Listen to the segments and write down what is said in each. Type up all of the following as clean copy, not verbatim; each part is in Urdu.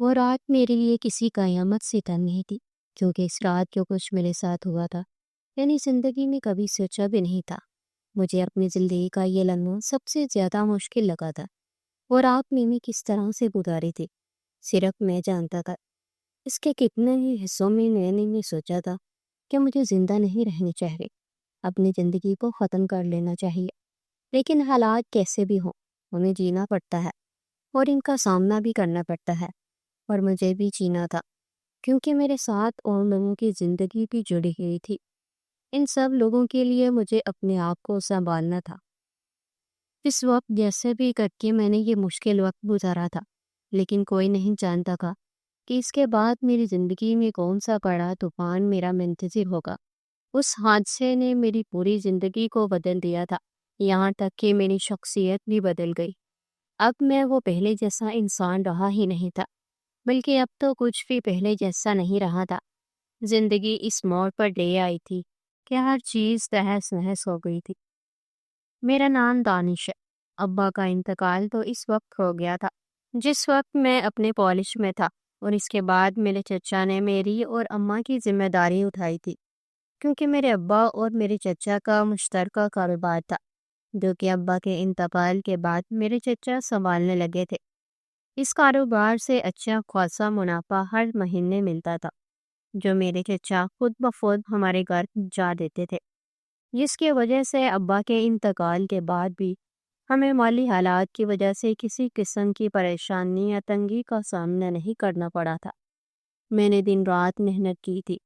وہ رات میرے لیے کسی قیامت سے کم نہیں تھی، کیونکہ اس رات جو کچھ میرے ساتھ ہوا تھا یعنی زندگی میں کبھی سوچا بھی نہیں تھا۔ مجھے اپنی زندگی کا یہ لمحہ سب سے زیادہ مشکل لگا تھا۔ وہ رات میں کس طرح سے گزاری تھی صرف میں جانتا تھا۔ اس کے کتنے ہی حصوں میں میں نے سوچا تھا کہ مجھے زندہ نہیں رہنی چاہیے، اپنی زندگی کو ختم کر لینا چاہیے، لیکن حالات کیسے بھی ہوں ہمیں جینا پڑتا ہے اور ان کا سامنا بھی کرنا پڑتا ہے، اور مجھے بھی جینا تھا کیونکہ میرے ساتھ اور لوگوں کی زندگی بھی جڑی ہوئی تھی۔ ان سب لوگوں کے لیے مجھے اپنے آپ کو سنبھالنا تھا۔ اس وقت جیسے بھی کر کے میں نے یہ مشکل وقت گزارا تھا، لیکن کوئی نہیں جانتا تھا کہ اس کے بعد میری زندگی میں کون سا بڑا طوفان میرا منتظر ہوگا۔ اس حادثے نے میری پوری زندگی کو بدل دیا تھا، یہاں تک کہ میری شخصیت بھی بدل گئی۔ اب میں وہ پہلے جیسا انسان رہا ہی نہیں تھا، بلکہ اب تو کچھ بھی پہلے جیسا نہیں رہا تھا۔ زندگی اس موڑ پر لے آئی تھی کہ ہر چیز تہس نہس ہو گئی تھی۔ میرا نام دانش ہے۔ ابا کا انتقال تو اس وقت ہو گیا تھا جس وقت میں اپنے کالج میں تھا، اور اس کے بعد میرے چچا نے میری اور اماں کی ذمہ داری اٹھائی تھی، کیونکہ میرے ابا اور میرے چچا کا مشترکہ کاروبار تھا، جو کہ ابا کے انتقال کے بعد میرے چچا سنبھالنے لگے تھے۔ اس کاروبار سے اچھا خاصا منافع ہر مہینے ملتا تھا، جو میرے چچا خود بخود ہمارے گھر جا دیتے تھے، جس کی وجہ سے ابا کے انتقال کے بعد بھی ہمیں مالی حالات کی وجہ سے کسی قسم کی پریشانی یا تنگی کا سامنا نہیں کرنا پڑا تھا۔ میں نے دن رات محنت کی تھی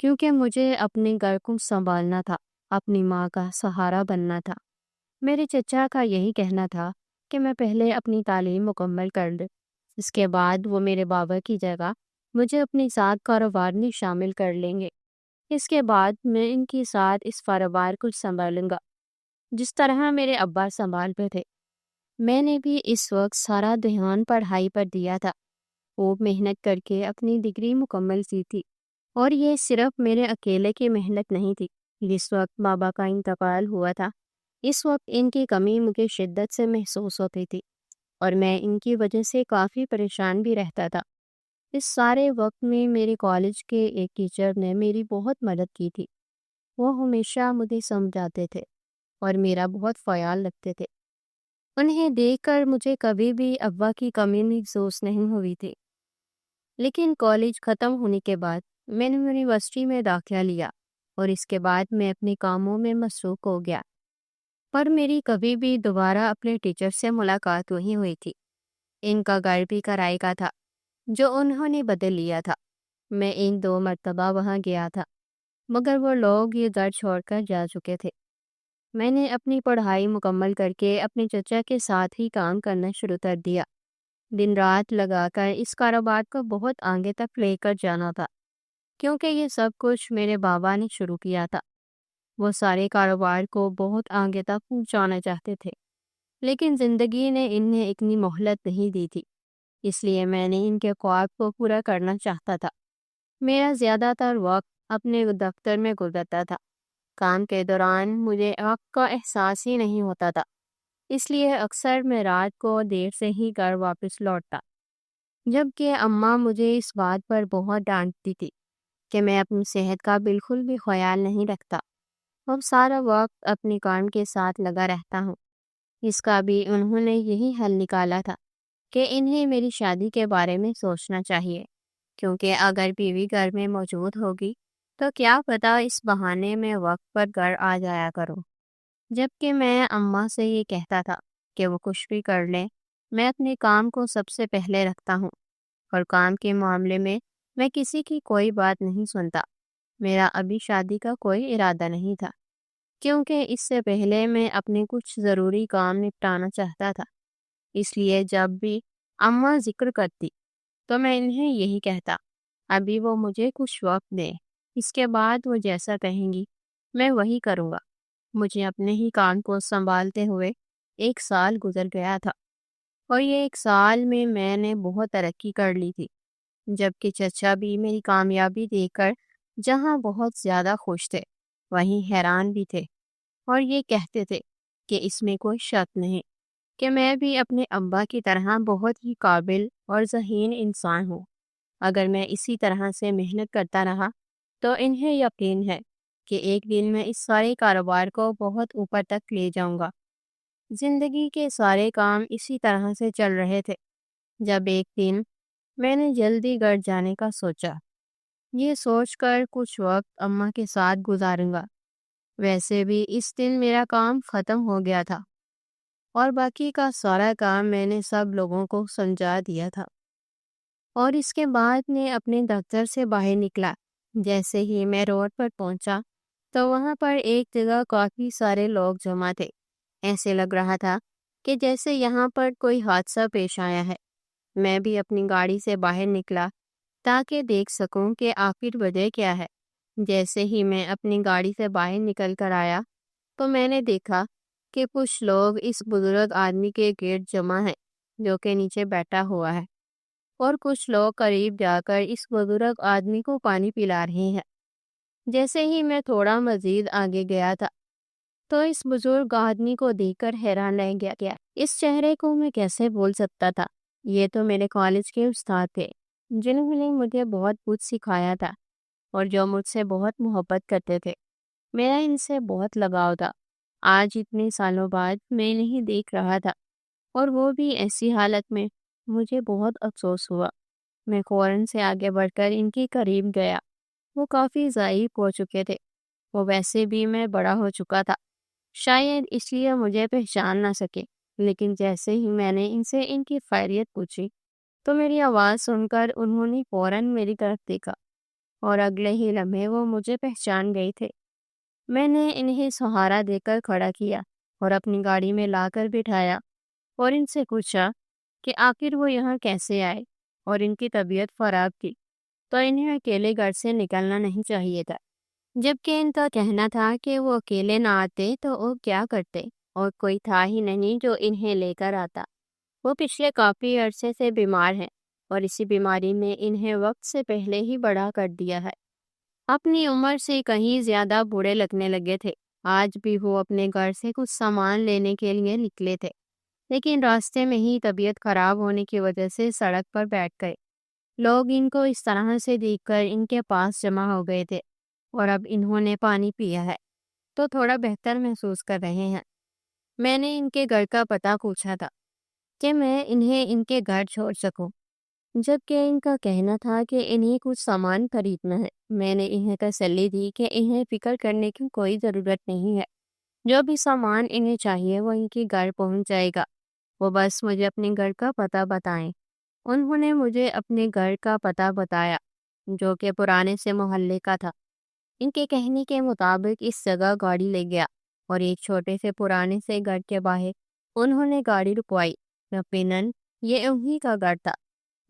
کیونکہ مجھے اپنے گھر کو سنبھالنا تھا، اپنی ماں کا سہارا بننا تھا۔ میرے چچا کا یہی کہنا تھا کہ میں پہلے اپنی تعلیم مکمل کر لوں، اس کے بعد وہ میرے بابا کی جگہ مجھے اپنے ساتھ کاروبار میں شامل کر لیں گے۔ اس کے بعد میں ان کے ساتھ اس کاروبار کو سنبھالوں گا جس طرح میرے ابا سنبھالتے تھے۔ میں نے بھی اس وقت سارا دھیان پڑھائی پر دیا تھا، خوب محنت کر کے اپنی ڈگری مکمل کی تھی، اور یہ صرف میرے اکیلے کی محنت نہیں تھی۔ جس وقت بابا کا انتقال ہوا تھا، اس وقت ان کی کمی مجھے شدت سے محسوس ہوتی تھی، اور میں ان کی وجہ سے کافی پریشان بھی رہتا تھا۔ اس سارے وقت میں میرے کالج کے ایک ٹیچر نے میری بہت مدد کی تھی۔ وہ ہمیشہ مجھے سمجھاتے تھے اور میرا بہت خیال رکھتے تھے۔ انہیں دیکھ کر مجھے کبھی بھی ابا کی کمی محسوس نہیں ہوئی تھی۔ لیکن کالج ختم ہونے کے بعد میں نے یونیورسٹی میں داخلہ لیا، اور اس کے بعد میں اپنے کاموں میں مصروف ہو گیا، پر میری کبھی بھی دوبارہ اپنے ٹیچر سے ملاقات نہیں ہوئی تھی۔ ان کا گھر بھی کرائے کا تھا جو انہوں نے بدل لیا تھا۔ میں 1-2 مرتبہ وہاں گیا تھا، مگر وہ لوگ یہ گھر چھوڑ کر جا چکے تھے۔ میں نے اپنی پڑھائی مکمل کر کے اپنے چچا کے ساتھ ہی کام کرنا شروع کر دیا، دن رات لگا کر اس کاروبار کو بہت آگے تک لے کر جانا تھا، کیونکہ یہ سب کچھ میرے بابا نے شروع کیا تھا۔ وہ سارے کاروبار کو بہت آگے تک پہنچانا چاہتے تھے، لیکن زندگی نے انہیں اتنی مہلت نہیں دی تھی، اس لیے میں نے ان کے خواب کو پورا کرنا چاہتا تھا۔ میرا زیادہ تر وقت اپنے دفتر میں گزرتا تھا۔ کام کے دوران مجھے وقت کا احساس ہی نہیں ہوتا تھا، اس لیے اکثر میں رات کو دیر سے ہی گھر واپس لوٹتا، جبکہ اماں مجھے اس بات پر بہت ڈانٹتی تھی کہ میں اپنی صحت کا بالکل بھی خیال نہیں رکھتا، اب سارا وقت اپنے کام کے ساتھ لگا رہتا ہوں۔ اس کا بھی انہوں نے یہی حل نکالا تھا کہ انہیں میری شادی کے بارے میں سوچنا چاہیے، کیونکہ اگر بیوی گھر میں موجود ہوگی تو کیا پتہ اس بہانے میں وقت پر گھر آ جایا کروں۔ جبکہ میں اماں سے یہ کہتا تھا کہ وہ کچھ بھی کر لیں، میں اپنے کام کو سب سے پہلے رکھتا ہوں، اور کام کے معاملے میں کسی کی کوئی بات نہیں سنتا۔ میرا ابھی شادی کا کوئی ارادہ نہیں تھا، کیونکہ اس سے پہلے میں اپنے کچھ ضروری کام نپٹانا چاہتا تھا۔ اس لیے جب بھی اماں ذکر کرتی تو میں انہیں یہی کہتا، ابھی وہ مجھے کچھ وقت دیں، اس کے بعد وہ جیسا کہیں گی میں وہی کروں گا۔ مجھے اپنے ہی کام کو سنبھالتے ہوئے 1 سال گزر گیا تھا، اور یہ 1 سال میں نے بہت ترقی کر لی تھی، جبکہ چچا بھی میری کامیابی دیکھ کر جہاں بہت زیادہ خوش تھے وہیں حیران بھی تھے، اور یہ کہتے تھے کہ اس میں کوئی شک نہیں کہ میں بھی اپنے ابا کی طرح بہت ہی قابل اور ذہین انسان ہوں۔ اگر میں اسی طرح سے محنت کرتا رہا تو انہیں یقین ہے کہ ایک دن میں اس سارے کاروبار کو بہت اوپر تک لے جاؤں گا۔ زندگی کے سارے کام اسی طرح سے چل رہے تھے جب ایک دن میں نے جلدی گھر جانے کا سوچا، یہ سوچ کر کچھ وقت اماں کے ساتھ گزاروں گا۔ ویسے بھی اس دن میرا کام ختم ہو گیا تھا اور باقی کا سارا کام میں نے سب لوگوں کو سمجھا دیا تھا، اور اس کے بعد میں اپنے دفتر سے باہر نکلا۔ جیسے ہی میں روڈ پر پہنچا تو وہاں پر ایک جگہ کافی سارے لوگ جمع تھے۔ ایسے لگ رہا تھا کہ جیسے یہاں پر کوئی حادثہ پیش آیا ہے۔ میں بھی اپنی گاڑی سے باہر نکلا تاکہ دیکھ سکوں کہ آخر وجہ کیا ہے۔ جیسے ہی میں اپنی گاڑی سے باہر نکل کر آیا تو میں نے دیکھا کہ کچھ لوگ اس بزرگ آدمی کے گرد جمع ہیں جو کہ نیچے بیٹھا ہوا ہے، اور کچھ لوگ قریب جا کر اس بزرگ آدمی کو پانی پلا رہے ہیں۔ جیسے ہی میں تھوڑا مزید آگے گیا تھا تو اس بزرگ آدمی کو دیکھ کر حیران رہ گیا۔ اس چہرے کو میں کیسے بھول سکتا تھا؟ یہ تو میرے کالج کے استاد تھے جنہوں نے مجھے بہت کچھ سکھایا تھا اور جو مجھ سے بہت محبت کرتے تھے۔ میرا ان سے بہت لگاؤ تھا۔ آج اتنے سالوں بعد میں انہیں دیکھ رہا تھا اور وہ بھی ایسی حالت میں، مجھے بہت افسوس ہوا۔ میں فوراً سے آگے بڑھ کر ان کے قریب گیا۔ وہ کافی ضعیف ہو چکے تھے، وہ ویسے بھی میں بڑا ہو چکا تھا، شاید اس لیے مجھے پہچان نہ سکے۔ لیکن جیسے ہی میں نے ان سے ان کی خیریت پوچھی تو میری آواز سن کر انہوں نے فوراً میری طرف دیکھا اور اگلے ہی لمحے وہ مجھے پہچان گئے تھے۔ میں نے انہیں سہارا دے کر کھڑا کیا اور اپنی گاڑی میں لا کر بٹھایا اور ان سے پوچھا کہ آخر وہ یہاں کیسے آئے، اور ان کی طبیعت خراب تھی تو انہیں اکیلے گھر سے نکلنا نہیں چاہیے تھا، جبکہ ان کا کہنا تھا کہ وہ اکیلے نہ آتے تو وہ کیا کرتے، اور کوئی تھا ہی نہیں جو انہیں لے کر آتا۔ وہ پچھلے کافی عرصے سے بیمار ہیں اور اسی بیماری میں انہیں وقت سے پہلے ہی بڑا کر دیا ہے۔ اپنی عمر سے کہیں زیادہ بوڑھے لگنے لگے تھے۔ آج بھی وہ اپنے گھر سے کچھ سامان لینے کے لیے نکلے تھے، لیکن راستے میں ہی طبیعت خراب ہونے کی وجہ سے سڑک پر بیٹھ گئے۔ لوگ ان کو اس طرح سے دیکھ کر ان کے پاس جمع ہو گئے تھے، اور اب انہوں نے پانی پیا ہے تو تھوڑا بہتر محسوس کر رہے ہیں۔ میں نے ان کے گھر کا پتہ پوچھا تھا کہ میں انہیں ان کے گھر چھوڑ سکوں، جبکہ ان کا کہنا تھا کہ انہیں کچھ سامان خریدنا ہے۔ میں نے انہیں تسلی دی کہ انہیں فکر کرنے کی کوئی ضرورت نہیں ہے، جو بھی سامان انہیں چاہیے وہ ان کے گھر پہنچ جائے گا، وہ بس مجھے اپنے گھر کا پتہ بتائیں۔ انہوں نے مجھے اپنے گھر کا پتہ بتایا جو کہ پرانے سے محلے کا تھا۔ ان کے کہنے کے مطابق اس جگہ گاڑی لے گیا اور ایک چھوٹے سے پرانے سے گھر کے باہر انہوں نے گاڑی رکوائی۔ یقیناً یہ انہی کا گھر تھا۔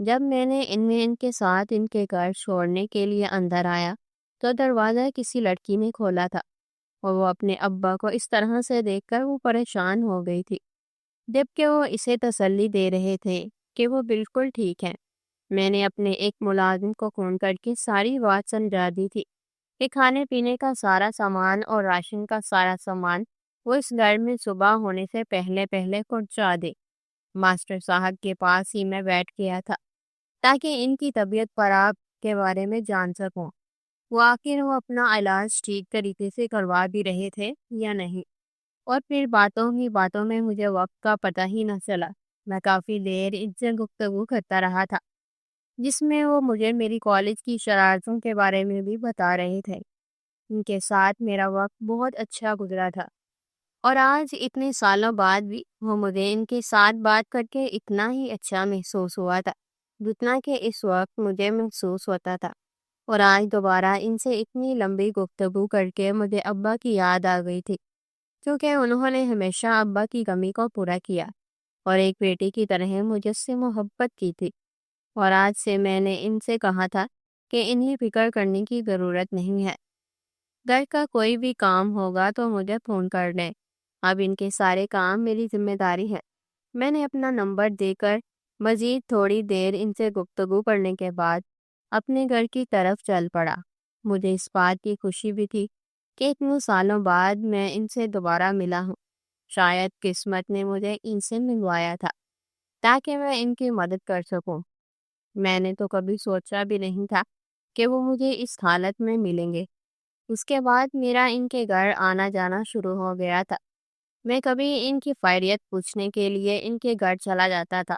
جب میں نے ان کے ساتھ ان کے گھر چھوڑنے کے لیے اندر آیا تو دروازہ کسی لڑکی نے کھولا تھا، اور وہ اپنے ابا کو اس طرح سے دیکھ کر وہ پریشان ہو گئی تھی، جبکہ وہ اسے تسلی دے رہے تھے کہ وہ بالکل ٹھیک ہے۔ میں نے اپنے ایک ملازم کو فون کر کے ساری بات سمجھا دی تھی کہ کھانے پینے کا سارا سامان اور راشن کا سارا سامان وہ اس گھر میں صبح ہونے سے پہلے پہنچا دے۔ ماسٹر صاحب کے پاس ہی میں بیٹھ گیا تھا تاکہ ان کی طبیعت خراب کے بارے میں جان سکوں، وہ آخر وہ اپنا علاج ٹھیک طریقے سے کروا بھی رہے تھے یا نہیں۔ اور پھر باتوں ہی باتوں میں مجھے وقت کا پتہ ہی نہ چلا۔ میں کافی دیر ان سے گفتگو کرتا رہا تھا، جس میں وہ مجھے میری کالج کی شرارتوں کے بارے میں بھی بتا رہے تھے۔ ان کے ساتھ میرا وقت بہت اچھا گزرا تھا، اور آج اتنے سالوں بعد بھی وہ مجھے ان کے ساتھ بات کر کے اتنا ہی اچھا محسوس ہوا تھا جتنا کہ اس وقت مجھے محسوس ہوتا تھا۔ اور آج دوبارہ ان سے اتنی لمبی گفتگو کر کے مجھے ابا کی یاد آ گئی تھی، کیونکہ انہوں نے ہمیشہ ابا کی کمی کو پورا کیا اور ایک بیٹی کی طرح مجھ سے محبت کی تھی۔ اور آج سے میں نے ان سے کہا تھا کہ انہیں فکر کرنے کی ضرورت نہیں ہے، گھر کا کوئی بھی کام ہوگا تو مجھے فون کر دیں، اب ان کے سارے کام میری ذمہ داری ہے۔ میں نے اپنا نمبر دے کر مزید تھوڑی دیر ان سے گفتگو کرنے کے بعد اپنے گھر کی طرف چل پڑا۔ مجھے اس بات کی خوشی بھی تھی کہ اتنے سالوں بعد میں ان سے دوبارہ ملا ہوں۔ شاید قسمت نے مجھے ان سے ملوایا تھا تاکہ میں ان کی مدد کر سکوں۔ میں نے تو کبھی سوچا بھی نہیں تھا کہ وہ مجھے اس حالت میں ملیں گے۔ اس کے بعد میرا ان کے گھر آنا جانا شروع ہو گیا تھا۔ میں کبھی ان کی خیریت پوچھنے کے لیے ان کے گھر چلا جاتا تھا،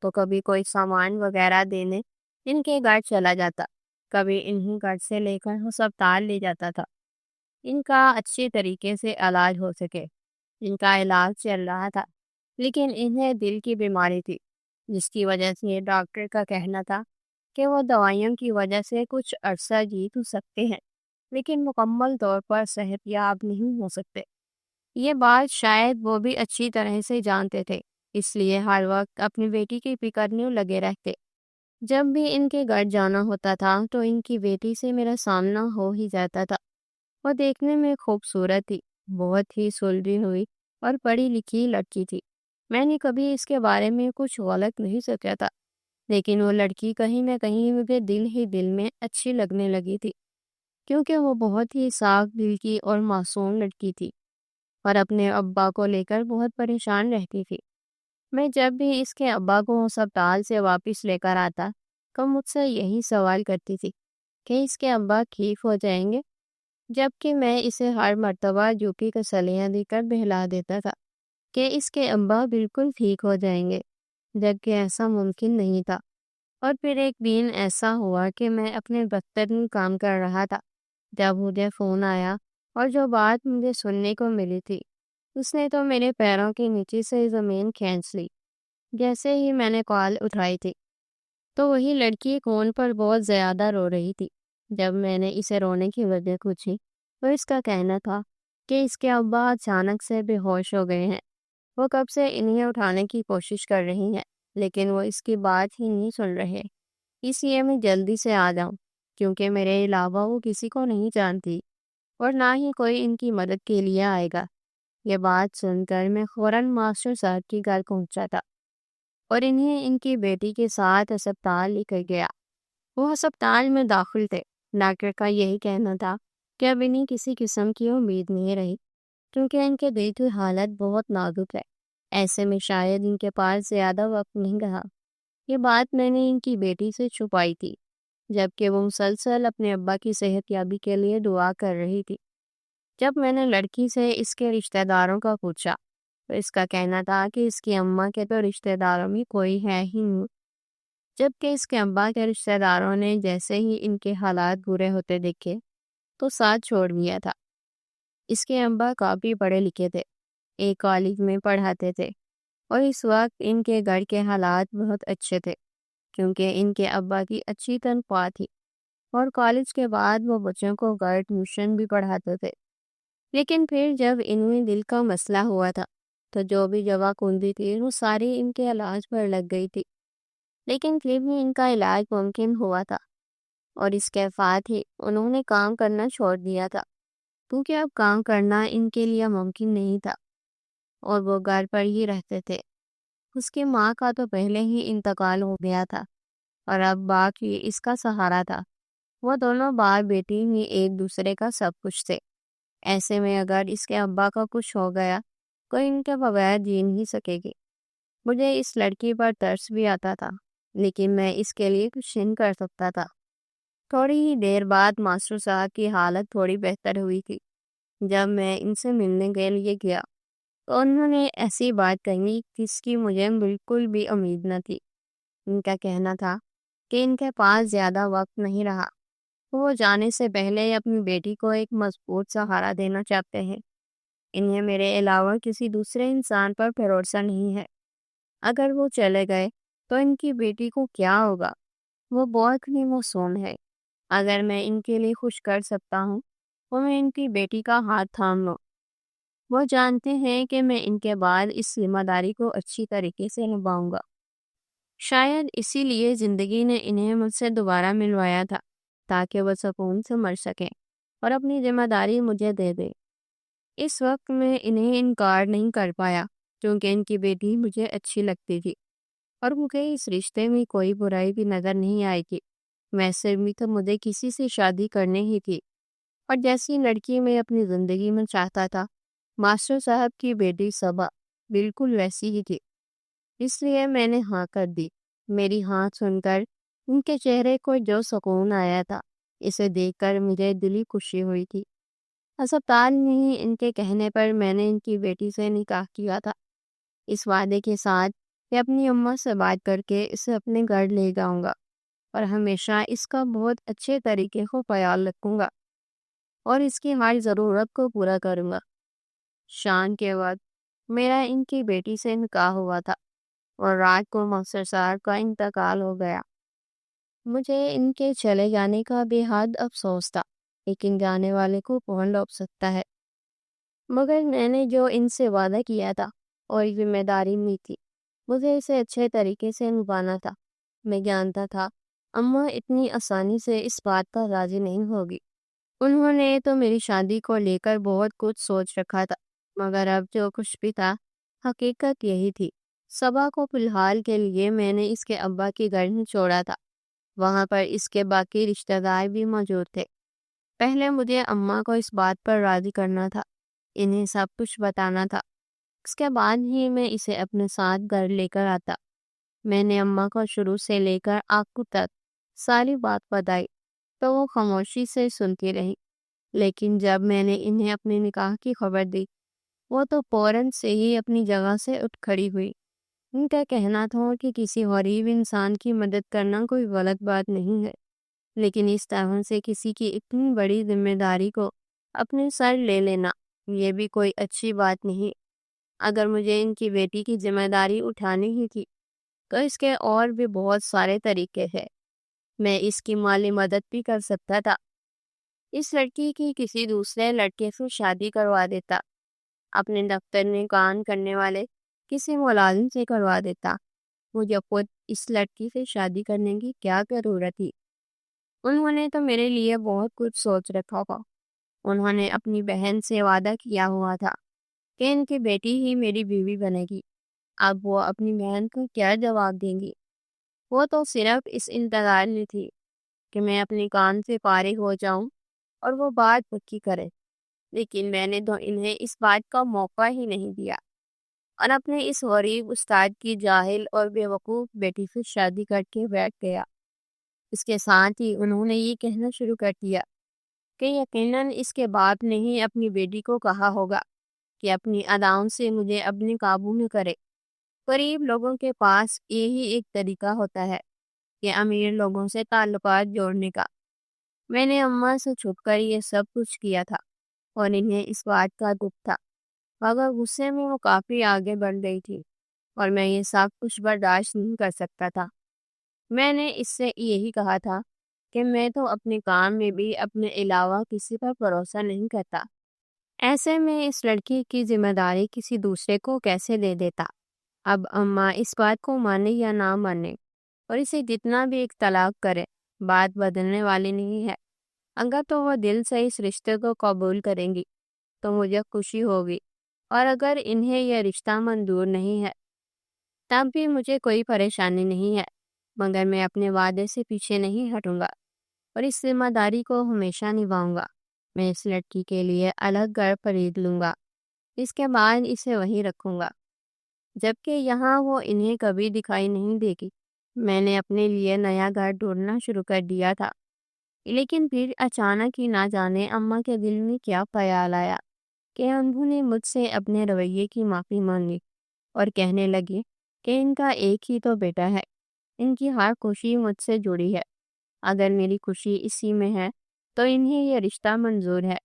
تو کبھی کوئی سامان وغیرہ دینے ان کے گھر چلا جاتا، کبھی انہیں گھر سے لے کر ہسپتال لے جاتا تھا، ان کا اچھے طریقے سے علاج ہو سکے۔ ان کا علاج چل رہا تھا، لیکن انہیں دل کی بیماری تھی، جس کی وجہ سے ڈاکٹر کا کہنا تھا کہ وہ دوائیوں کی وجہ سے کچھ عرصہ جی تو سکتے ہیں، لیکن مکمل طور پر صحت یاب نہیں ہو سکتے۔ یہ بات شاید وہ بھی اچھی طرح سے جانتے تھے، اس لیے ہر وقت اپنی بیٹی کی فکر میں لگے رہتے۔ جب بھی ان کے گھر جانا ہوتا تھا تو ان کی بیٹی سے میرا سامنا ہو ہی جاتا تھا۔ وہ دیکھنے میں خوبصورت تھی، بہت ہی سلجھی ہوئی اور پڑھی لکھی لڑکی تھی۔ میں نے کبھی اس کے بارے میں کچھ غلط نہیں سوچا تھا، لیکن وہ لڑکی کہیں نہ کہیں مجھے دل ہی دل میں اچھی لگنے لگی تھی، کیونکہ وہ بہت ہی صاف دل کی اور معصوم لڑکی تھی، اور اپنے ابا کو لے کر بہت پریشان رہتی تھی۔ میں جب بھی اس کے ابا کو ہسپتال سے واپس لے کر آتا تو مجھ سے یہی سوال کرتی تھی کہ اس کے ابا ٹھیک ہو جائیں گے، جبکہ میں اسے ہر مرتبہ جوکی کا سلیہ دے کر بہلا دیتا تھا کہ اس کے ابا بالکل ٹھیک ہو جائیں گے، جبکہ ایسا ممکن نہیں تھا۔ اور پھر ایک دن ایسا ہوا کہ میں اپنے دفتر میں کام کر رہا تھا جب مجھے فون آیا، اور جو بات مجھے سننے کو ملی تھی اس نے تو میرے پیروں کے نیچے سے زمین کھینچ لی۔ جیسے ہی میں نے کال اٹھائی تھی تو وہی لڑکی فون پر بہت زیادہ رو رہی تھی۔ جب میں نے اسے رونے کی وجہ پوچھی تو اس کا کہنا تھا کہ اس کے ابا اچانک سے بے ہوش ہو گئے ہیں، وہ کب سے انہیں اٹھانے کی کوشش کر رہی ہیں، لیکن وہ اس کی بات ہی نہیں سن رہے، اس لیے میں جلدی سے آ جاؤں، کیونکہ میرے علاوہ وہ کسی کو نہیں جانتی اور نہ ہی کوئی ان کی مدد کے لیے آئے گا۔ یہ بات سن کر میں فوراً ماسٹر صاحب کی گھر پہنچا تھا اور انہیں ان کی بیٹی کے ساتھ ہسپتال لے کر گیا۔ وہ ہسپتال میں داخل تھے۔ ڈاکٹر کا یہی کہنا تھا کہ اب انہیں کسی قسم کی امید نہیں رہی، کیونکہ ان کے دل کی حالت بہت نازک ہے، ایسے میں شاید ان کے پاس زیادہ وقت نہیں رہا۔ یہ بات میں نے ان کی بیٹی سے چھپائی تھی، جبکہ وہ مسلسل اپنے ابا کی صحت یابی کے لیے دعا کر رہی تھی۔ جب میں نے لڑکی سے اس کے رشتہ داروں کا پوچھا تو اس کا کہنا تھا کہ اس کی اماں کے تو رشتہ داروں میں کوئی ہے ہی نہیں، جبکہ اس کے ابا کے رشتہ داروں نے جیسے ہی ان کے حالات برے ہوتے دیکھے تو ساتھ چھوڑ دیا تھا۔ اس کے ابا کافی پڑھے لکھے تھے، ایک کالج میں پڑھاتے تھے، اور اس وقت ان کے گھر کے حالات بہت اچھے تھے، کیونکہ ان کے ابا کی اچھی تنخواہ تھی، اور کالج کے بعد وہ بچوں کو گھر ٹیوشن بھی پڑھاتے تھے۔ لیکن پھر جب انہیں دل کا مسئلہ ہوا تھا تو جو بھی جگہ کنجی تھی وہ ساری ان کے علاج پر لگ گئی تھی، لیکن پھر بھی ان کا علاج ممکن ہوا تھا، اور اس کے بعد ہی انہوں نے کام کرنا چھوڑ دیا تھا، کیونکہ اب کام کرنا ان کے لیے ممکن نہیں تھا، اور وہ گھر پر ہی رہتے تھے۔ اس کی ماں کا تو پہلے ہی انتقال ہو گیا تھا، اور اب باپ ہی اس کا سہارا تھا۔ وہ دونوں باپ بیٹی ہی ایک دوسرے کا سب کچھ تھے۔ ایسے میں اگر اس کے ابا کا کچھ ہو گیا تو ان کے بغیر جی نہیں سکے گی۔ مجھے اس لڑکی پر ترس بھی آتا تھا، لیکن میں اس کے لیے کچھ نہیں کر سکتا تھا۔ تھوڑی ہی دیر بعد ماسٹر صاحب کی حالت تھوڑی بہتر ہوئی تھی۔ جب میں ان سے ملنے کے لیے گیا تو انہوں نے ایسی بات کہی جس کی مجھے بالکل بھی امید نہ تھی۔ ان کا کہنا تھا کہ ان کے پاس زیادہ وقت نہیں رہا، وہ جانے سے پہلے اپنی بیٹی کو ایک مضبوط سہارا دینا چاہتے ہیں۔ انہیں میرے علاوہ کسی دوسرے انسان پر بھروسہ نہیں ہے۔ اگر وہ چلے گئے تو ان کی بیٹی کو کیا ہوگا؟ وہ بہت ہی معصوم ہے۔ اگر میں ان کے لیے کچھ کر سکتا ہوں تو میں ان کی بیٹی کا ہاتھ تھام لوں۔ وہ جانتے ہیں کہ میں ان کے بعد اس ذمہ داری کو اچھی طریقے سے نبھاؤں گا۔ شاید اسی لیے زندگی نے انہیں مجھ سے دوبارہ ملوایا تھا، تاکہ وہ سکون سے مر سکیں اور اپنی ذمہ داری مجھے دے دے۔ اس وقت میں انہیں انکار نہیں کر پایا، کیونکہ ان کی بیٹی مجھے اچھی لگتی تھی، اور مجھے اس رشتے میں کوئی برائی بھی نظر نہیں آئی تھی۔ ویسے بھی تو مجھے کسی سے شادی کرنی ہی تھی، اور جیسی لڑکی میں اپنی زندگی میں چاہتا تھا، ماسٹر صاحب کی بیٹی صبا بالکل ویسی ہی تھی۔ اس لیے میں نے ہاں کر دی۔ میری ہاں سن کر ان کے چہرے کو جو سکون آیا تھا اسے دیکھ کر مجھے دلی خوشی ہوئی تھی۔ اسپتال میں ہی ان کے کہنے پر میں نے ان کی بیٹی سے نکاح کیا تھا، اس وعدے کے ساتھ کہ اپنی اماں سے بات کر کے اسے اپنے گھر لے جاؤں گا اور ہمیشہ اس کا بہت اچھے طریقے کو خیال رکھوں گا اور اس کی ہر ضرورت کو پورا کروں گا۔ شام کے وقت میرا ان کی بیٹی سے نکاح ہوا تھا اور رات کو مؤثر صاحب کا انتقال ہو گیا۔ مجھے ان کے چلے جانے کا بے حد افسوس تھا، لیکن جانے والے کو کون روک سکتا ہے؟ مگر میں نے جو ان سے وعدہ کیا تھا اور ذمہ داری لی تھی مجھے اسے اچھے طریقے سے نبھانا تھا۔ میں جانتا تھا اماں اتنی آسانی سے اس بات پر راضی نہیں ہوگی۔ انہوں نے تو میری شادی کو لے کر بہت کچھ سوچ رکھا تھا، مگر اب جو کچھ بھی تھا حقیقت یہی تھی۔ صبا کو فی الحال کے لیے میں نے اس کے ابا کے گھر میں چھوڑا تھا، وہاں پر اس کے باقی رشتہ دار بھی موجود تھے۔ پہلے مجھے اماں کو اس بات پر راضی کرنا تھا، انہیں سب کچھ بتانا تھا، اس کے بعد ہی میں اسے اپنے ساتھ گھر لے کر آتا۔ میں نے اماں کو شروع سے لے کر آخر تک ساری بات بتائی تو وہ خاموشی سے سنتی رہی، لیکن جب میں نے انہیں اپنے نکاح کی خبر دی وہ تو فوراً سے ہی اپنی جگہ سے اٹھ کھڑی ہوئی۔ ان کا کہنا تھا کہ کسی غریب انسان کی مدد کرنا کوئی غلط بات نہیں ہے، لیکن اس طرح سے کسی کی اتنی بڑی ذمہ داری کو اپنے سر لے لینا یہ بھی کوئی اچھی بات نہیں۔ اگر مجھے ان کی بیٹی کی ذمہ داری اٹھانی ہی تھی تو اس کے اور بھی بہت سارے طریقے ہیں۔ میں اس کی مالی مدد بھی کر سکتا تھا، اس لڑکی کی کسی دوسرے لڑکے سے شادی کروا دیتا، اپنے دفتر میں کام کرنے والے کسی ملازم سے کروا دیتا۔ مجھے خود اس لڑکی سے شادی کرنے کی کیا ضرورت تھی؟ انہوں نے تو میرے لیے بہت کچھ سوچ رکھا تھا۔ انہوں نے اپنی بہن سے وعدہ کیا ہوا تھا کہ ان کی بیٹی ہی میری بیوی بنے گی۔ اب وہ اپنی بہن کو کیا جواب دیں گی؟ وہ تو صرف اس انتظار میں تھی کہ میں اپنی کام سے فارغ ہو جاؤں اور وہ بات پکی کرے، لیکن میں نے تو انہیں اس بات کا موقع ہی نہیں دیا اور اپنے اس غریب استاد کی جاہل اور بے وقوف بیٹی سے شادی کر کے بیٹھ گیا۔ اس کے ساتھ ہی انہوں نے یہ کہنا شروع کر دیا کہ یقیناً اس کے باپ نے ہی اپنی بیٹی کو کہا ہوگا کہ اپنی اداؤں سے مجھے اپنے قابو میں کرے۔ غریب لوگوں کے پاس یہی ایک طریقہ ہوتا ہے کہ امیر لوگوں سے تعلقات جوڑنے کا۔ میں نے اماں سے چھپ کر یہ سب کچھ کیا تھا اور انہیں اس بات کا دکھ تھا، مگر غصے میں وہ کافی آگے بڑھ گئی تھی اور میں یہ سب کچھ برداشت نہیں کر سکتا تھا۔ میں نے اس سے یہی کہا تھا کہ میں تو اپنے کام میں بھی اپنے علاوہ کسی پر بھروسہ نہیں کرتا، ایسے میں اس لڑکی کی ذمہ داری کسی دوسرے کو کیسے دے دیتا؟ اب اماں اس بات کو مانے یا نہ مانے اور اسے جتنا بھی ایک طلاق کرے بات بدلنے والی نہیں ہے۔ اگر تو وہ دل سے اس رشتے کو قبول کریں گی تو مجھے خوشی ہوگی، اور اگر انہیں یہ رشتہ منظور نہیں ہے تب بھی مجھے کوئی پریشانی نہیں ہے، مگر میں اپنے وعدے سے پیچھے نہیں ہٹوں گا اور اس ذمہ داری کو ہمیشہ نبھاؤں گا۔ میں اس لڑکی کے لیے الگ گھر خرید لوں گا، اس کے بعد اسے وہیں رکھوں گا، جبکہ یہاں وہ انہیں کبھی دکھائی نہیں دے گی۔ میں نے اپنے لیے نیا گھر ڈھونڈنا شروع کر دیا تھا، لیکن پھر اچانک ہی نہ جانے اماں کے دل میں کیا خیال آیا کہ انہوں نے مجھ سے اپنے رویے کی معافی مانگی اور کہنے لگی کہ ان کا ایک ہی تو بیٹا ہے، ان کی ہر خوشی مجھ سے جڑی ہے، اگر میری خوشی اسی میں ہے تو انہیں یہ رشتہ منظور ہے۔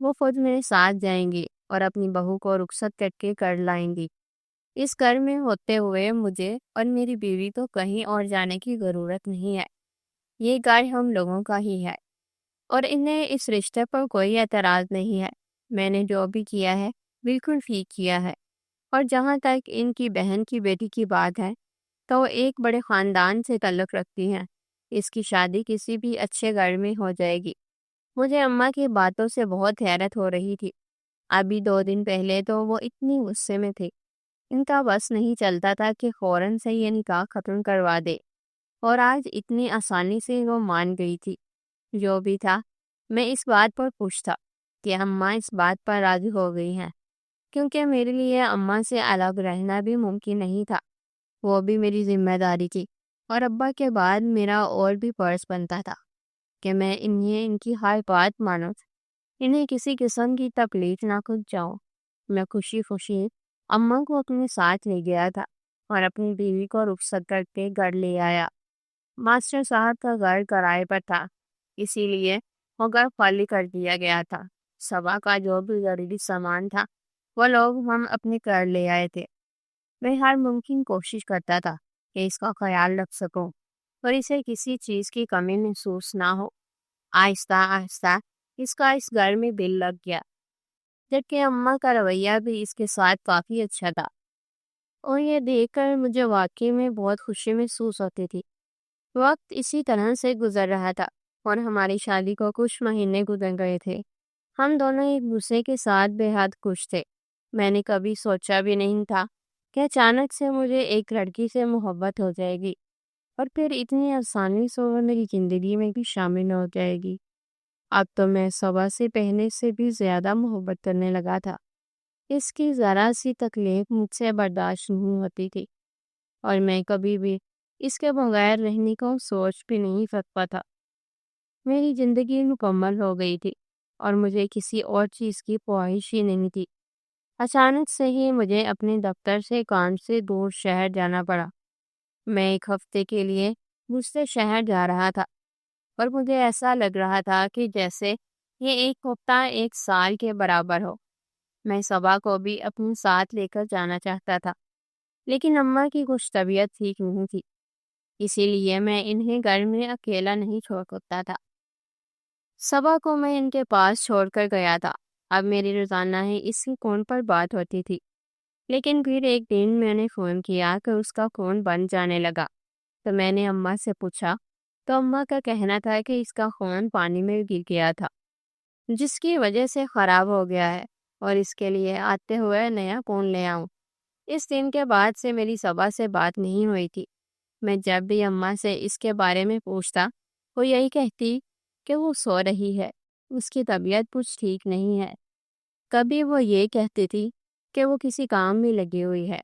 وہ خود میرے ساتھ جائیں گی اور اپنی بہو کو رخصت کر کے کر لائیں گی۔ اس گھر میں ہوتے ہوئے مجھے اور میری بیوی کو کہیں اور جانے کی ضرورت نہیں ہے، یہ گھر ہم لوگوں کا ہی ہے اور انہیں اس رشتے پر کوئی اعتراض نہیں ہے۔ میں نے جو بھی کیا ہے بالکل ٹھیک کیا ہے، اور جہاں تک ان کی بہن کی بیٹی کی بات ہے تو وہ ایک بڑے خاندان سے تعلق رکھتی ہیں، اس کی شادی کسی بھی اچھے گھر میں ہو جائے گی۔ مجھے اماں کی باتوں سے بہت حیرت ہو رہی تھی۔ ابھی 2 دن پہلے تو وہ اتنی غصے میں تھی، ان کا بس نہیں چلتا تھا کہ فوراً سے یہ نکاح ختم کروا دے، اور آج اتنی آسانی سے وہ مان گئی تھی۔ جو بھی تھا میں اس بات پر خوش تھا کہ اماں اس بات پر راضی ہو گئی ہیں، کیونکہ میرے لیے اماں سے الگ رہنا بھی ممکن نہیں تھا، وہ بھی میری ذمہ داری تھی۔ اور ابا کے بعد میرا اور بھی فرض بنتا تھا کہ میں ان کی ہر بات مانوں، انہیں کسی قسم کی تکلیف نہ کھل جاؤں۔ میں خوشی خوشی اماں کو اپنے ساتھ لے گیا تھا اور اپنی بیوی کو رخصت کر کے گھر لے آیا۔ ماسٹر صاحب کا گھر کرائے پر تھا، اسی لیے وہ گھر خالی کر دیا گیا تھا۔ صبح کا جو بھی ضروری سامان تھا وہ لوگ ہم اپنے گھر لے آئے تھے۔ میں ہر ممکن کوشش کرتا تھا کہ اس کا خیال رکھ سکوں اور اسے کسی چیز کی کمی محسوس نہ ہو۔ آہستہ آہستہ اس گھر میں دل لگ گیا، جبکہ اماں کا رویہ بھی اس کے ساتھ کافی اچھا تھا، اور یہ دیکھ کر مجھے واقعی میں بہت خوشی محسوس ہوتی تھی۔ وقت اسی طرح سے گزر رہا تھا اور ہماری شادی کو کچھ مہینے گزر گئے تھے۔ ہم دونوں ایک دوسرے کے ساتھ بے حد خوش تھے۔ میں نے کبھی سوچا بھی نہیں تھا کہ اچانک سے مجھے ایک لڑکی سے محبت ہو جائے گی اور پھر اتنی آسانی سے وہ میری زندگی میں بھی شامل ہو جائے گی۔ اب تو میں صبح سے پہلے سے بھی زیادہ محبت کرنے لگا تھا۔ اس کی ذرا سی تکلیف مجھ سے برداشت نہیں ہوتی تھی اور میں کبھی بھی اس کے بغیر رہنے کو سوچ بھی نہیں سکتا تھا۔ میری زندگی مکمل ہو گئی تھی اور مجھے کسی اور چیز کی خواہش ہی نہیں تھی۔ اچانک سے ہی مجھے اپنے دفتر سے کام سے دور شہر جانا پڑا۔ میں ایک ہفتے کے لیے دوسرے شہر جا رہا تھا اور مجھے ایسا لگ رہا تھا کہ جیسے یہ ایک ہفتہ ایک سال کے برابر ہو۔ میں صبا کو بھی اپنے ساتھ لے کر جانا چاہتا تھا، لیکن اماں کی کچھ طبیعت ٹھیک نہیں تھی، اسی لیے میں انہیں گھر میں اکیلا نہیں چھوڑ سکتا تھا۔ صبا کو میں ان کے پاس چھوڑ کر گیا تھا۔ اب میری روزانہ ہی اس کی فون پر بات ہوتی تھی، لیکن پھر ایک دن میں نے فون کیا کہ اس کا فون بند جانے لگا، تو میں نے اماں سے پوچھا تو اماں کا کہنا تھا کہ اس کا فون پانی میں گر گیا تھا، جس کی وجہ سے خراب ہو گیا ہے اور اس کے لیے آتے ہوئے نیا فون لے آؤں۔ اس دن کے بعد سے میری صبا سے بات نہیں ہوئی تھی۔ میں جب بھی اماں سے اس کے بارے میں پوچھتا، وہ یہی کہتی کہ وہ سو رہی ہے، اس کی طبیعت کچھ ٹھیک نہیں ہے۔ کبھی وہ یہ کہتی تھی کہ وہ کسی کام میں لگی ہوئی ہے۔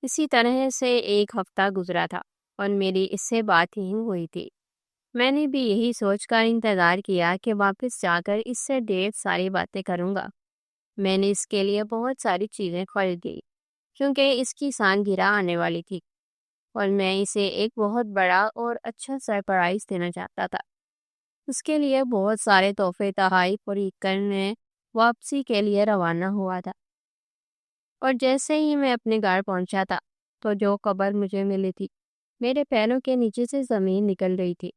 اسی طرح سے ایک ہفتہ گزرا تھا اور میری اس سے بات ہی ہوئی تھی۔ میں نے بھی یہی سوچ کر انتظار کیا کہ واپس جا کر اس سے ڈھیر ساری باتیں کروں گا۔ میں نے اس کے لیے بہت ساری چیزیں خریدی کیونکہ اس کی سالگرہ آنے والی تھی اور میں اسے ایک بہت بڑا اور اچھا سرپرائز دینا چاہتا تھا۔ اس کے لیے بہت سارے تحفے تحائف خرید کر میں واپسی کے لیے روانہ ہوا تھا، اور جیسے ہی میں اپنے گھر پہنچا تھا تو جو خبر مجھے ملی تھی، میرے پیروں کے نیچے سے زمین نکل رہی تھی۔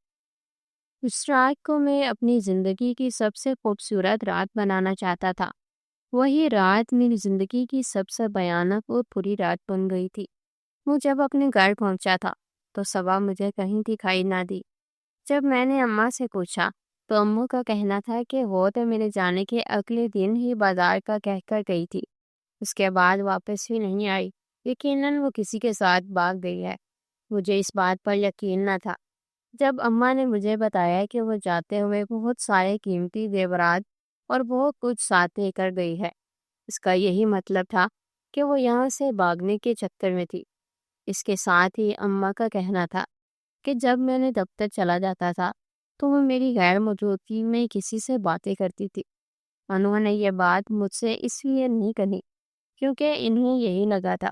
اس رات کو میں اپنی زندگی کی سب سے خوبصورت رات بنانا چاہتا تھا۔ وہی رات میری زندگی کی سب سے بھیانک اور بری رات بن گئی تھی۔ میں جب اپنے گھر پہنچا تھا تو صبح مجھے کہیں دکھائی نہ دی۔ جب میں نے اماں سے پوچھا تو اماں کا کہنا تھا کہ وہ تو میرے جانے کے اگلے دن ہی بازار کا کہہ کر گئی تھی، اس کے بعد واپس بھی نہیں آئی۔ یقیناً وہ کسی کے ساتھ بھاگ گئی ہے۔ مجھے اس بات پر یقین نہ تھا جب اماں نے مجھے بتایا کہ وہ جاتے ہوئے بہت سارے قیمتی زیورات اور بہت کچھ ساتھ لے کر گئی ہے۔ اس کا یہی مطلب تھا کہ وہ یہاں سے بھاگنے کے چکر میں تھی۔ اس کے ساتھ ہی اماں کا کہنا تھا کہ جب میں نے دفتر چلا جاتا تھا تو وہ میری غیر موجودگی میں کسی سے باتیں کرتی تھی۔ انہوں نے یہ بات مجھ سے اس لیے نہیں کہی کیونکہ انہیں یہی لگا تھا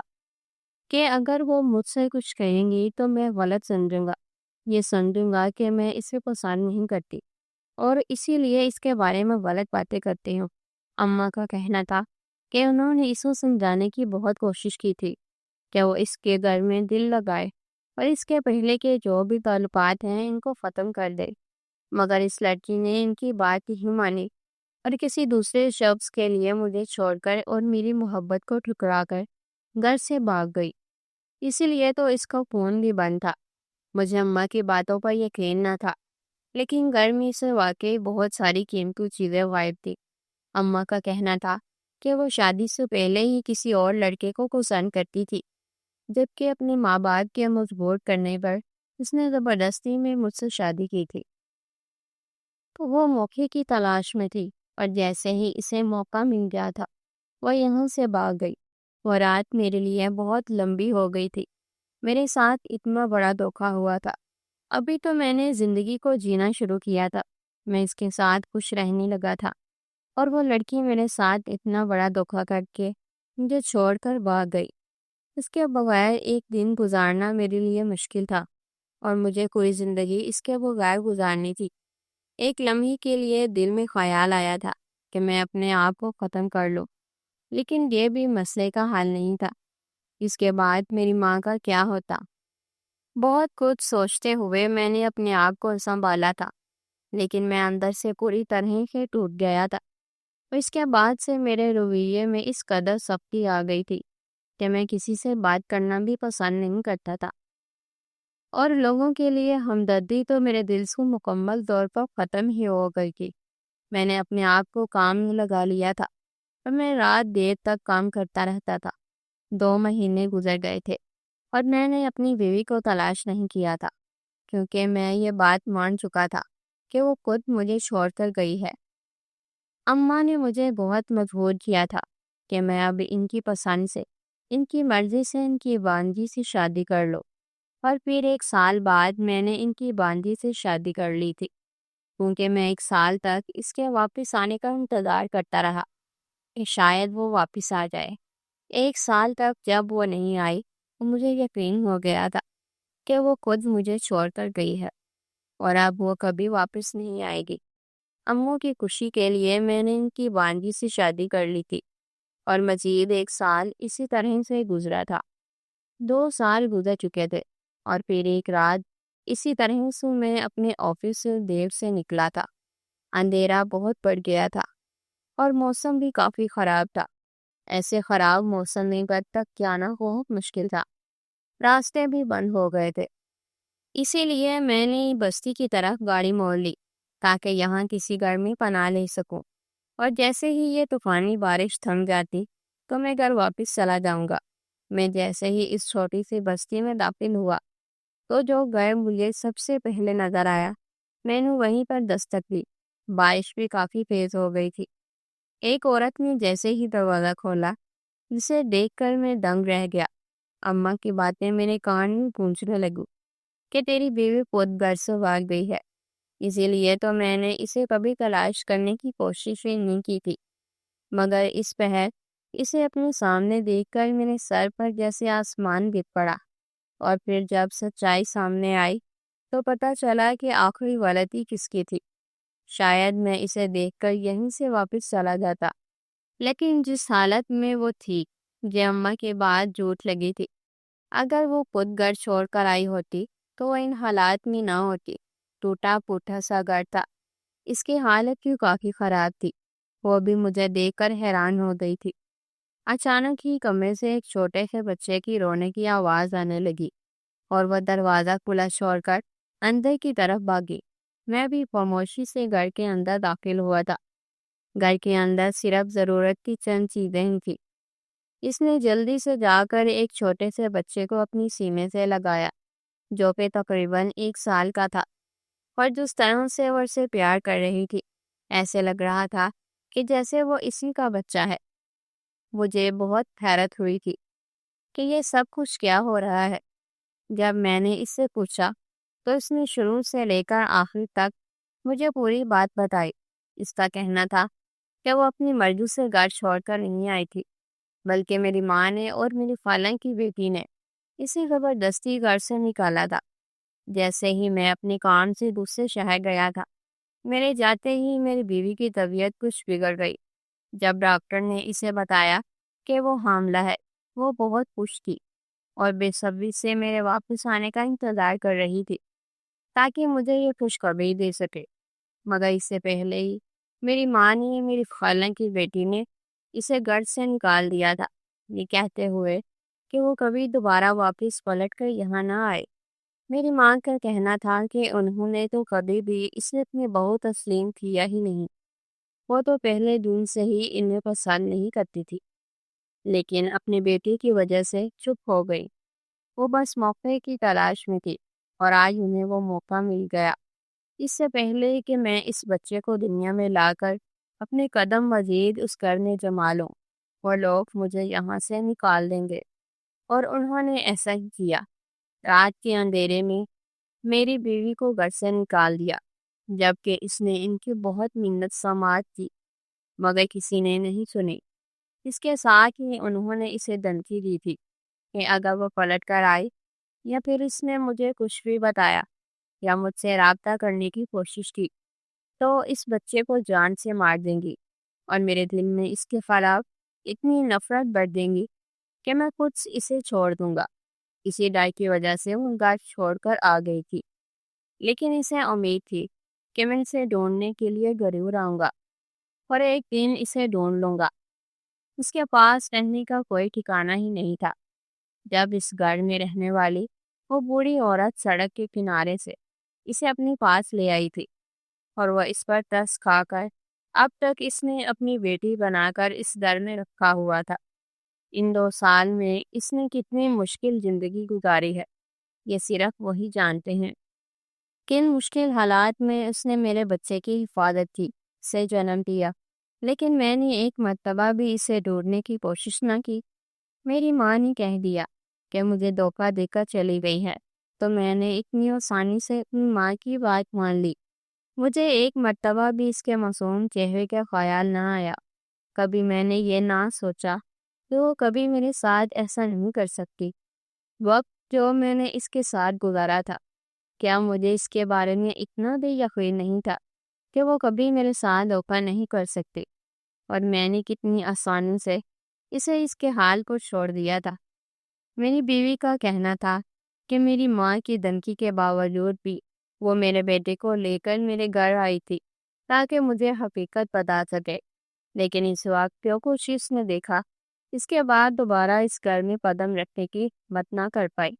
کہ اگر وہ مجھ سے کچھ کہیں گی تو میں غلط سمجھوں گا، یہ سمجھوں گا کہ میں اسے پسند نہیں کرتی اور اسی لیے اس کے بارے میں غلط باتیں کرتی ہوں۔ اماں کا کہنا تھا کہ انہوں نے اسے سمجھانے کی بہت کوشش کی تھی کہ وہ اس کے گھر میں دل لگائے اور اس کے پہلے کے جو بھی تعلقات ہیں ان کو ختم کر دے، مگر اس لڑکی نے ان کی بات نہیں مانی اور کسی دوسرے شخص کے لیے مجھے چھوڑ کر اور میری محبت کو ٹھکرا کر گھر سے بھاگ گئی۔ اسی لیے تو اس کا فون بھی بند تھا۔ مجھے اماں کی باتوں پر یقین نہ تھا، لیکن گھر میں سے واقعی بہت ساری قیمتی چیزیں غائب تھی۔ اماں کا کہنا تھا کہ وہ شادی سے پہلے ہی کسی اور لڑکے کو پسند کرتی تھی، جبکہ اپنے ماں باپ کے مجبور کرنے پر اس نے زبردستی میں مجھ سے شادی کی تھی۔ تو وہ موقع کی تلاش میں تھی اور جیسے ہی اسے موقع مل گیا تھا وہ یہاں سے بھاگ گئی۔ وہ رات میرے لیے بہت لمبی ہو گئی تھی۔ میرے ساتھ اتنا بڑا دھوکا ہوا تھا۔ ابھی تو میں نے زندگی کو جینا شروع کیا تھا، میں اس کے ساتھ خوش رہنے لگا تھا، اور وہ لڑکی میرے ساتھ اتنا بڑا دھوکا کر کے مجھے چھوڑ کر بھاگ گئی۔ اس کے بغیر ایک دن گزارنا میرے لیے مشکل تھا، اور مجھے کوئی زندگی اس کے بغیر گزارنی تھی۔ ایک لمحے کے لیے دل میں خیال آیا تھا کہ میں اپنے آپ کو ختم کر لوں، لیکن یہ بھی مسئلے کا حل نہیں تھا۔ اس کے بعد میری ماں کا کیا ہوتا؟ بہت کچھ سوچتے ہوئے میں نے اپنے آپ کو سنبھالا تھا، لیکن میں اندر سے پوری طرح سے ٹوٹ گیا تھا۔ اور اس کے بعد سے میرے رویے میں اس قدر سختی آ گئی تھی کہ میں کسی سے بات کرنا بھی پسند نہیں کرتا تھا، اور لوگوں کے لیے ہمدردی تو میرے دل سے مکمل طور پر ختم ہی ہو گئی تھی۔ میں نے اپنے آپ کو کام میں لگا لیا تھا، اور میں رات دیر تک کام کرتا رہتا تھا۔ 2 مہینے گزر گئے تھے، اور میں نے اپنی بیوی کو تلاش نہیں کیا تھا، کیونکہ میں یہ بات مان چکا تھا کہ وہ خود مجھے چھوڑ کر گئی ہے۔ اماں نے مجھے بہت مجبور کیا تھا کہ میں اب ان کی پسند سے، ان کی مرضی سے ان کی بانجی سے شادی کر لوں، اور پھر 1 سال بعد میں نے ان کی بانجی سے شادی کر لی تھی، کیونکہ میں 1 سال تک اس کے واپس آنے کا انتظار کرتا رہا کہ شاید وہ واپس آ جائے۔ 1 سال تک جب وہ نہیں آئی تو مجھے یقین ہو گیا تھا کہ وہ خود مجھے چھوڑ کر گئی ہے، اور اب وہ کبھی واپس نہیں آئے گی۔ اموں کی خوشی کے لیے میں نے ان کی بانجی سے شادی کر لی تھی، اور مزید 1 سال اسی طرح سے گزرا تھا۔ 2 سال گزر چکے تھے، اور پھر ایک رات اسی طرح سے میں اپنے آفس سے دیر سے نکلا تھا۔ اندھیرا بہت بڑھ گیا تھا، اور موسم بھی کافی خراب تھا۔ ایسے خراب موسم میں گھر تک جانا بہت مشکل تھا، راستے بھی بند ہو گئے تھے۔ اسی لیے میں نے بستی کی طرف گاڑی موڑ لی تاکہ یہاں کسی گھر میں پناہ لے سکوں، اور جیسے ہی یہ طوفانی بارش تھم جاتی تو میں گھر واپس چلا جاؤں گا۔ میں جیسے ہی اس چھوٹی سی بستی میں داخل ہوا تو جو گھر مجھے سب سے پہلے نظر آیا، میں نے وہیں پر دستک دی۔ بارش بھی کافی تیز ہو گئی تھی۔ ایک عورت نے جیسے ہی دروازہ کھولا، جسے دیکھ کر میں دنگ رہ گیا۔ اماں کی باتیں میرے کان میں گونجنے لگی کہ تیری بیوی خود گھر سے بھاگ گئی ہے، اسی لیے تو میں نے اسے کبھی تلاش کرنے کی کوشش ہی نہیں کی تھی، مگر اس پہر اسے اپنے سامنے دیکھ کر میرے سر پر جیسے آسمان گر پڑا۔ اور پھر جب سچائی سامنے آئی تو پتہ چلا کہ آخری غلطی کس کی تھی۔ شاید میں اسے دیکھ کر یہیں سے واپس چلا جاتا، لیکن جس حالت میں وہ تھی، مجھے اماں کی بات جھوٹ لگی تھی۔ اگر وہ خود گھر چھوڑ کر آئی ہوتی تو وہ ان حالات میں نہ ہوتی۔ ٹوٹا پھوٹا سا گھر تھا، اس کی حالت بھی کافی خراب تھی۔ وہ بھی مجھے دیکھ کر حیران ہو گئی تھی۔ اچانک ہی کمرے سے ایک چھوٹے سے بچے کی رونے کی آواز آنے لگی، اور وہ دروازہ کھلا چھوڑ کر اندر کی طرف بھاگی۔ میں بھی خاموشی سے گھر کے اندر داخل ہوا تھا۔ گھر کے اندر صرف ضرورت کی چند چیزیں ہی تھی۔ اس نے جلدی سے جا کر ایک چھوٹے سے بچے کو اپنی سینے سے لگایا، جو کہ تقریباً 1 سال کا تھا، اور جس طرح سے وہ اسے پیار کر رہی تھی، ایسے لگ رہا تھا کہ جیسے وہ اسی کا بچہ ہے۔ مجھے بہت حیرت ہوئی تھی کہ یہ سب کچھ کیا ہو رہا ہے۔ جب میں نے اس سے پوچھا تو اس نے شروع سے لے کر آخر تک مجھے پوری بات بتائی۔ اس کا کہنا تھا کہ وہ اپنی مرضی سے گھر چھوڑ کر نہیں آئی تھی، بلکہ میری ماں نے اور میری خالہ کی بیٹی نے اسے زبردستی گھر سے نکالا تھا۔ جیسے ہی میں اپنے کام سے دوسرے شہر گیا تھا، میرے جاتے ہی میری بیوی کی طبیعت کچھ بگڑ گئی۔ جب ڈاکٹر نے اسے بتایا کہ وہ حاملہ ہے، وہ بہت خوش تھی، اور بے صبری سے میرے واپس آنے کا انتظار کر رہی تھی تاکہ مجھے یہ خوشخبری دے سکے۔ مگر اس سے پہلے ہی میری ماں نے، میری خالہ کی بیٹی نے اسے گھر سے نکال دیا تھا، یہ کہتے ہوئے کہ وہ کبھی دوبارہ واپس پلٹ کر یہاں نہ آئے۔ میری ماں کا کہنا تھا کہ انہوں نے تو کبھی بھی اسے اپنی بہو تسلیم کیا ہی نہیں، وہ تو پہلے دن سے ہی انہیں پسند نہیں کرتی تھی، لیکن اپنی بیٹی کی وجہ سے چپ ہو گئی۔ وہ بس موقع کی تلاش میں تھی، اور آج انہیں وہ موقع مل گیا۔ اس سے پہلے کہ میں اس بچے کو دنیا میں لا کر اپنے قدم مزید اس گھر میں جما لوں، وہ لوگ مجھے یہاں سے نکال دیں گے، اور انہوں نے ایسا ہی کیا۔ رات کے اندھیرے میں میری بیوی کو گھر سے نکال دیا، جبکہ اس نے ان کی بہت منت سماعت کی، مگر کسی نے نہیں سنی۔ اس کے ساتھ ہی انہوں نے اسے دھمکی دی تھی کہ اگر وہ پلٹ کر آئی یا پھر اس نے مجھے کچھ بھی بتایا یا مجھ سے رابطہ کرنے کی کوشش کی تو اس بچے کو جان سے مار دیں گی، اور میرے دل میں اس کے خلاف اتنی نفرت بڑھ دیں گی کہ میں خود اسے چھوڑ دوں گا۔ اسی ڈر کی وجہ سے وہ گھر چھوڑ کر آ گئی تھی، لیکن اسے امید تھی کہ میں اسے ڈھونڈنے کے لیے ضرور آؤں گا اور ایک دن اسے ڈھونڈ لوں گا۔ اس کے پاس رہنے کا کوئی ٹھکانہ ہی نہیں تھا۔ جب اس گھر میں رہنے والی وہ بوڑھی عورت سڑک کے کنارے سے اسے اپنے پاس لے آئی تھی، اور وہ اس پر ترس کھا کر اب تک اس نے اپنی بیٹی بنا کر اس گھر میں رکھا ہوا تھا۔ ان 2 سال میں اس نے کتنی مشکل زندگی گزاری ہے، یہ صرف وہی جانتے ہیں۔ کن مشکل حالات میں اس نے میرے بچے کی حفاظت کی، سے جنم دیا، لیکن میں نے ایک مرتبہ بھی اسے ڈھونڈنے کی کوشش نہ کی۔ میری ماں نے کہہ دیا کہ مجھے دھوکہ دے کر چلی گئی ہے، تو میں نے اتنی آسانی سے اپنی ماں کی بات مان لی۔ مجھے ایک مرتبہ بھی اس کے معصوم چہرے کا خیال نہ آیا۔ کبھی میں نے یہ نہ سوچا کہ وہ کبھی میرے ساتھ ایسا نہیں کر سکتی۔ وقت جو میں نے اس کے ساتھ گزارا تھا، کیا مجھے اس کے بارے میں اتنا بھی یقین نہیں تھا کہ وہ کبھی میرے ساتھ دھوکہ نہیں کر سکتی، اور میں نے کتنی آسانی سے اسے اس کے حال کو چھوڑ دیا تھا۔ میری بیوی کا کہنا تھا کہ میری ماں کی دھمکی کے باوجود بھی وہ میرے بیٹے کو لے کر میرے گھر آئی تھی تاکہ مجھے حقیقت بتا سکے، لیکن اس وقت جو کچھ اس نے دیکھا، اس کے بعد دوبارہ اس گھر میں قدم رکھنے کی ہمت نہ کر پائی۔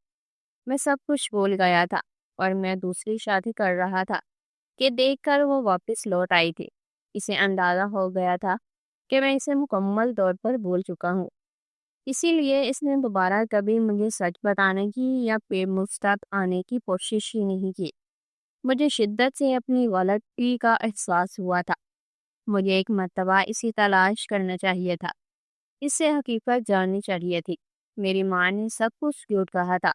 میں سب کچھ بھول گیا تھا اور میں دوسری شادی کر رہا تھا کہ دیکھ کر وہ واپس لوٹ آئی تھی۔ اسے اندازہ ہو گیا تھا کہ میں اسے مکمل طور پر بھول چکا ہوں، اسی لیے اس نے دوبارہ کبھی مجھے سچ بتانے کی یا پھر مجھ تک آنے کی کوشش ہی نہیں کی۔ مجھے شدت سے اپنی غلطی کا احساس ہوا تھا۔ مجھے ایک مرتبہ اسی تلاش کرنا چاہیے تھا، اس سے حقیقت جاننی چاہیے تھی۔ میری ماں نے سب کچھ جھوٹ کہا تھا،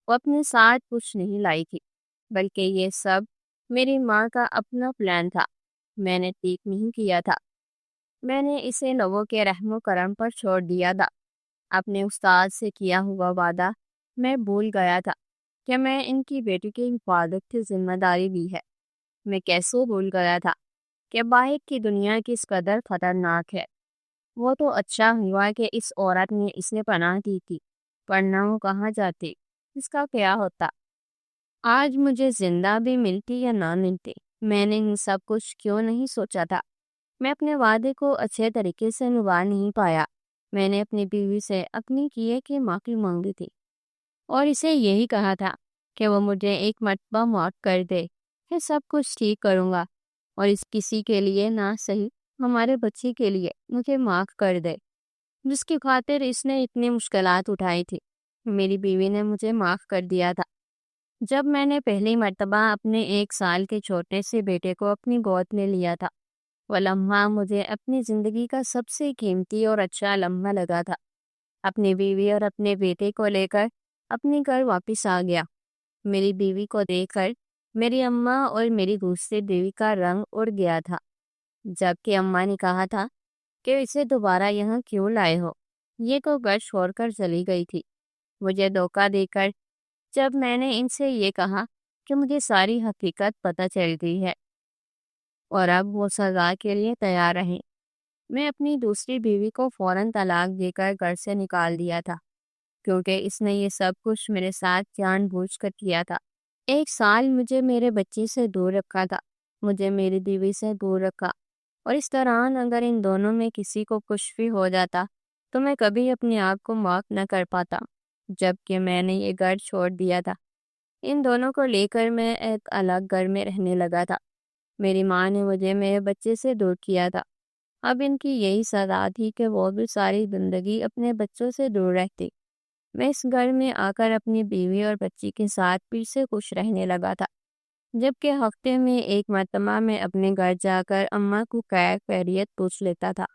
وہ اپنے ساتھ کچھ نہیں لائی تھی، بلکہ یہ سب میری ماں کا اپنا پلان تھا۔ میں نے ٹھیک نہیں کیا تھا، میں نے اسے لوگوں کے رحم و کرم پر چھوڑ دیا تھا۔ اپنے استاد سے کیا ہوا وعدہ میں بھول گیا تھا کہ میں ان کی بیٹی کی حفاظت کی ذمہ داری بھی ہے۔ میں کیسے بھول گیا تھا کہ باہر کی دنیا کس قدر خطرناک ہے۔ وہ تو اچھا ہوا کہ اس عورت نے اسے پناہ دی تھی، ورنہ وہ کہاں جاتی، اس کا کیا ہوتا۔ آج مجھے زندہ بھی ملتی یا نہ ملتی، میں نے ان سب کچھ کیوں نہیں سوچا تھا۔ میں اپنے وعدے کو اچھے طریقے سے نبھا نہیں پایا۔ میں نے اپنی بیوی سے اپنی کیے کی معافی مانگی تھی اور اسے یہی کہا تھا کہ وہ مجھے ایک مرتبہ معاف کر دے، پھر سب کچھ ٹھیک کروں گا، اور اس کسی کے لیے نہ صحیح ہمارے بچے کے لیے مجھے معاف کر دے، جس کی خاطر اس نے اتنی مشکلات اٹھائی تھی۔ میری بیوی نے مجھے معاف کر دیا تھا جب میں نے پہلی مرتبہ اپنے 1 سال کے چھوٹے سے بیٹے کو اپنی گود میں لیا تھا۔ وہ لمحہ مجھے اپنی زندگی کا سب سے قیمتی اور اچھا لمحہ لگا تھا۔ اپنی بیوی اور اپنے بیٹے کو لے کر اپنے گھر واپس آ گیا۔ میری بیوی کو دیکھ کر میری اماں اور میری دوسری بیوی کا رنگ اڑ گیا تھا، جبکہ اماں نے کہا تھا کہ اسے دوبارہ یہاں کیوں لائے ہو، یہ تو گھر چھوڑ کر چلی گئی تھی۔ مجھے دھوکہ دے کر جب میں نے ان سے یہ کہا کہ مجھے ساری حقیقت پتہ چل گئی ہے اور اب وہ سزا کے لیے تیار رہیں، میں اپنی دوسری بیوی کو فوراً طلاق دے کر گھر سے نکال دیا تھا، کیونکہ اس نے یہ سب کچھ میرے ساتھ جان بوجھ کر کیا تھا۔ 1 سال مجھے میرے بچے سے دور رکھا تھا، مجھے میری بیوی سے دور رکھا، اور اس دوران اگر ان دونوں میں کسی کو کچھ بھی ہو جاتا تو میں کبھی اپنے آپ کو معاف نہ کر پاتا۔ جبکہ میں نے یہ گھر چھوڑ دیا تھا، ان دونوں کو لے کر میں ایک الگ گھر میں رہنے لگا تھا۔ میری ماں نے مجھے میرے بچے سے دور کیا تھا، اب ان کی یہی سزا تھی کہ وہ بھی ساری زندگی اپنے بچوں سے دور رہتی۔ میں اس گھر میں آ کر اپنی بیوی اور بچی کے ساتھ پھر سے خوش رہنے لگا تھا، جبکہ ہفتے میں ایک مرتبہ میں اپنے گھر جا کر اماں کو خیر خیریت پوچھ لیتا تھا۔